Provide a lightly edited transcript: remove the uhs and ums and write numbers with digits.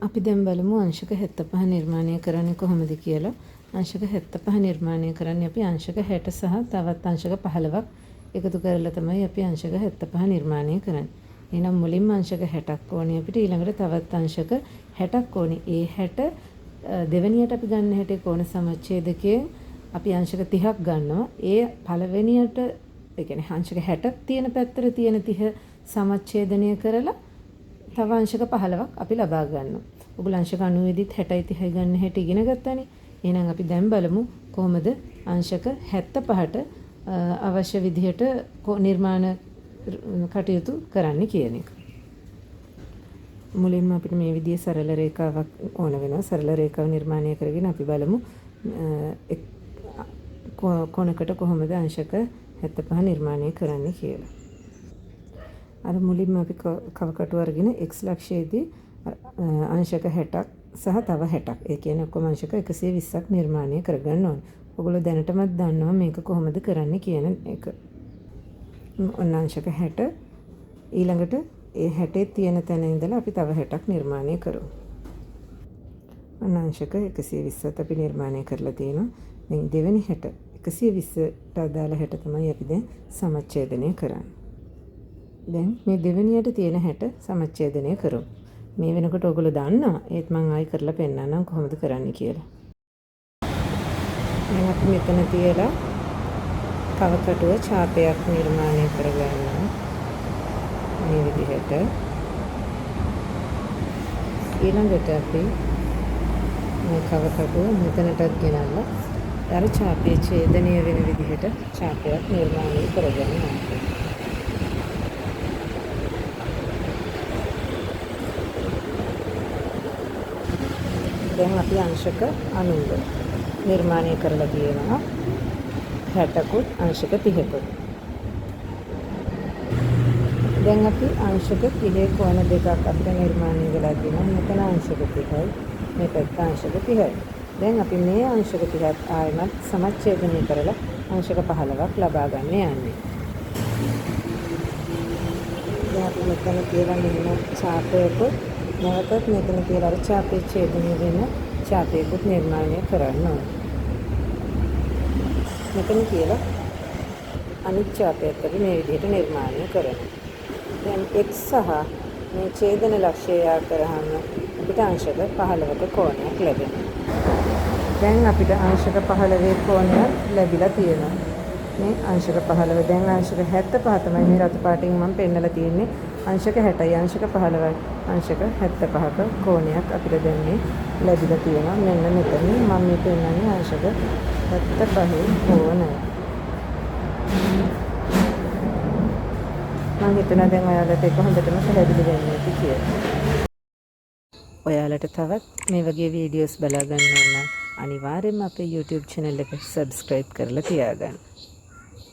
අපි දැන් බලමු අංශක 75 නිර්මාණය කරන්නේ කොහොමද කියලා. අංශක 75 නිර්මාණය කරන්නේ අපි අංශක 60 සහ තවත් අංශක 15ක් එකතු කරලා තමයි අපි අංශක 75 නිර්මාණය කරන්නේ. එහෙනම් මුලින්ම අංශක 60ක් ඕනේ අපිට, ඊළඟට තවත් අංශක 60ක් ඕනේ. ඒ 60 දෙවෙනියට අපි ගන්න හැටි කෝණ සමච්ඡේදකයෙන් අපි අංශක 30ක් ගන්නවා. ඒ පළවෙනියට ඒ කියන්නේ අංශක 60ක් තියෙන පැත්තට තියෙන 30 සමච්ඡේදනය කරලා තව අංශක 15ක් අපි ලබා ගන්නවා. ඔයගොල්ලෝ අංශක 90 දිත් 60යි 30යි ගන්න හැටි ඉගෙන ගත්තානේ. එහෙනම් අපි දැන් බලමු කොහොමද අංශක 75ට අවශ්‍ය විදිහට නිර්මාණ කටයුතු කරන්න කියන එක. මුලින්ම අපිට මේ විදිහේ සරල රේඛාවක් ඕන වෙනවා. සරල රේඛාව නිර්මාණය කරගෙන අපි බලමු කොනකට කොහොමද අංශක 75 නිර්මාණය කරන්න කියලා. අර මුලින්ම අපි කවකටු අරගෙන x ලක්ෂයේදී අංශක 60ක් සහ තව 60ක්. ඒ කියන්නේ ඔක්කොම අංශක 120ක් නිර්මාණය කරගන්න ඕනේ. ඔයගොල්ලෝ දැනටමත් දන්නවා මේක කොහොමද කරන්න කියන එක. ඔන්න අංශක 60 ඊළඟට ඒ 60 තියෙන තැන ඉඳලා අපි තව 60ක් නිර්මාණය කරමු. ඔන්න අංශක 120ත් අපි නිර්මාණය කරලා තියෙනවා. දැන් දෙවෙනි 60 120ට අදාළ 60 තමයි අපි දැන් සමච්ඡේදනය කරන්නේ. දැන් මේ දෙවෙනියට තියෙන 60 සමච්ඡේදනය කරමු. මේ වෙනකොට ඔයගොල්ලෝ දන්නවා. ඒත් මම ආයි කරලා පෙන්නන්නම් කොහොමද කරන්නේ කියලා. දැන් අපි මෙතන තියලා කවකටුව ඡාපයක් නිර්මාණය කරගන්නවා. මේ විදිහට. ඊළඟට අපි මේ කවකටුව මෙතනටත් ගෙනල්ලා අර ඡාපයේ ඡේදනය වෙන විදිහට ඡාපයක් නිර්මාණය කරගන්නවා. දැන් අපි අංශක 90 නිර්මාණය කරලා තියෙනවා. 60කුත් අංශක 30කුත්. දැන් අපි අංශක 30 කෝණ දෙකක් අපිට නිර්මාණය වෙලා තියෙනවා. මෙතන අංශක 30යි, මේ පැත්ත අංශක 30යි. දැන් අපි මේ අංශක 30ත් ආයෙමත් සමච්ඡේදනය කරලා අංශක 15ක් ලබා ගන්න යන්නේ. දැන් අපි මෙතන කියලා මෙන්න ඡාපයකුත් නැවතත් මෙතන කියලා අර ඡාපයේ ඡේදනය වෙන ඡාපයකුත් නිර්මාණය කරන්න ඕනේ. මෙතන කියලා අනිත් ඡාපයත් අපි මේ විදිහට නිර්මාණය කරනවා. දැන් x සහ මේ ඡේදන ලක්ෂ්‍යය කරාම අපිට අංශක 15ක කෝණයක් ලැබෙනවා. දැන් අපිට අංශක 15 කෝණයක් ලැබිලා තියෙනවා. මේ අංශක 15 දැන් අංශක 75 තමයි මේ රතු පාටින් මම පෙන්නලා තියෙන්නේ. අංශක 60යි අංශක 15යි අංශක 75ක කෝණයක් අපිට දැන් මේ ලැබිලා තියෙනවා. මෙන්න මෙතන මම මේ පෙන්නන්නේ අංශක 75 කෝණය. මම හිතනවා දැන් ඔයාලට ඒක හොඳටම පැහැදිලි වෙන්න ඇති කියලා. ඔයාලට තවත් මේ වගේ වීඩියෝස් බලා ගන්න ඕන නම් අනිවාර්යයෙන්ම අපේ YouTube channel එක subscribe කරලා තියාගන්න.